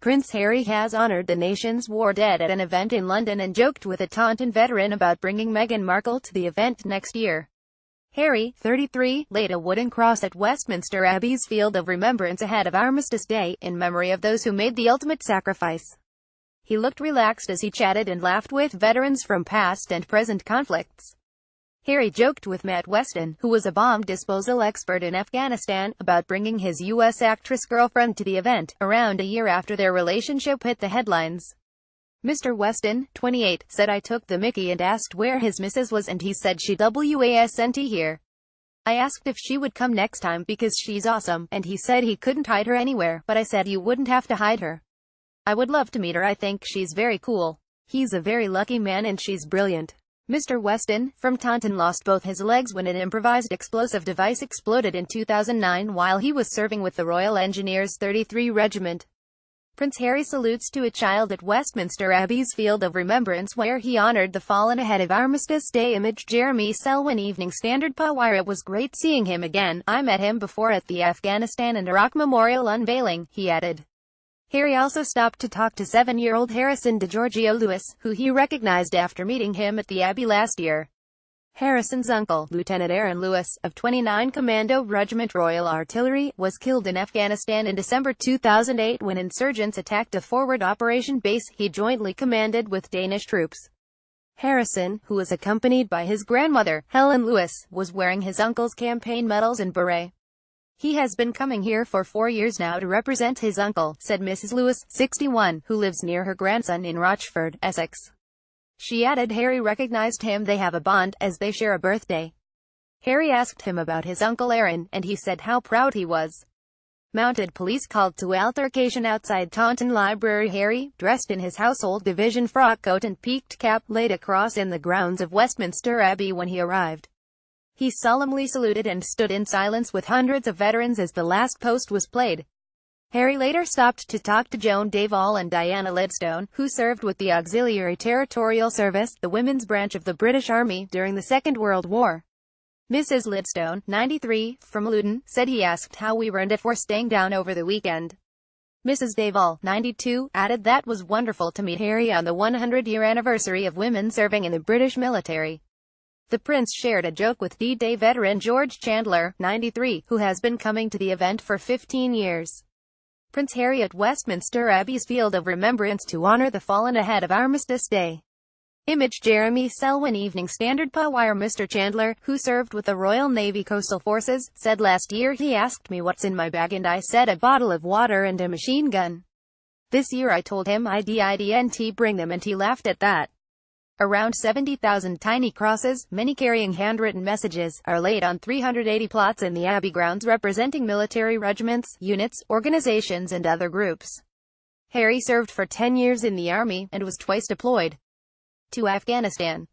Prince Harry has honored the nation's war dead at an event in London and joked with a Taunton veteran about bringing Meghan Markle to the event next year. Harry, 33, laid a wooden cross at Westminster Abbey's Field of Remembrance ahead of Armistice Day, in memory of those who made the ultimate sacrifice. He looked relaxed as he chatted and laughed with veterans from past and present conflicts. Harry joked with Matt Weston, who was a bomb disposal expert in Afghanistan, about bringing his U.S. actress girlfriend to the event, around a year after their relationship hit the headlines. Mr. Weston, 28, said I took the mickey and asked where his missus was and he said she wasn't here. I asked if she would come next time because she's awesome, and he said he couldn't hide her anywhere, but I said you wouldn't have to hide her. I would love to meet her. I think she's very cool. He's a very lucky man and she's brilliant. Mr. Weston, from Taunton, lost both his legs when an improvised explosive device exploded in 2009 while he was serving with the Royal Engineers 33 Regiment. Prince Harry salutes to a child at Westminster Abbey's Field of Remembrance where he honored the fallen ahead of Armistice Day. Image Jeremy Selwyn, Evening Standard. Pawire, it was great seeing him again. I met him before at the Afghanistan and Iraq Memorial unveiling, he added. Harry also stopped to talk to 7-year-old Harrison DeGiorgio Lewis, who he recognized after meeting him at the Abbey last year. Harrison's uncle, Lieutenant Aaron Lewis, of 29 Commando Regiment Royal Artillery, was killed in Afghanistan in December 2008 when insurgents attacked a forward operation base he jointly commanded with Danish troops. Harrison, who was accompanied by his grandmother, Helen Lewis, was wearing his uncle's campaign medals and beret. He has been coming here for 4 years now to represent his uncle, said Mrs. Lewis, 61, who lives near her grandson in Rochford, Essex. She added Harry recognized him. They have a bond, as they share a birthday. Harry asked him about his uncle Aaron, and he said how proud he was. Mounted police called to altercation outside Taunton Library. Harry, dressed in his household division frock coat and peaked cap, laid a cross in the grounds of Westminster Abbey when he arrived. He solemnly saluted and stood in silence with hundreds of veterans as the last post was played. Harry later stopped to talk to Joan Davall and Diana Lidstone, who served with the Auxiliary Territorial Service, the women's branch of the British Army, during the Second World War. Mrs. Lidstone, 93, from Luton, said he asked how we were and if we're staying down over the weekend. Mrs. Davall, 92, added that was wonderful to meet Harry on the 100-year anniversary of women serving in the British military. The prince shared a joke with D-Day veteran George Chandler, 93, who has been coming to the event for 15 years. Prince Harry at Westminster Abbey's Field of Remembrance to honor the fallen ahead of Armistice Day. Image Jeremy Selwyn, Evening Standard. Pawire, Mr. Chandler, who served with the Royal Navy Coastal Forces, said last year he asked me what's in my bag and I said a bottle of water and a machine gun. This year I told him I didn't bring them and he laughed at that. Around 70,000 tiny crosses, many carrying handwritten messages, are laid on 380 plots in the Abbey grounds representing military regiments, units, organizations and other groups. Harry served for 10 years in the army, and was twice deployed to Afghanistan.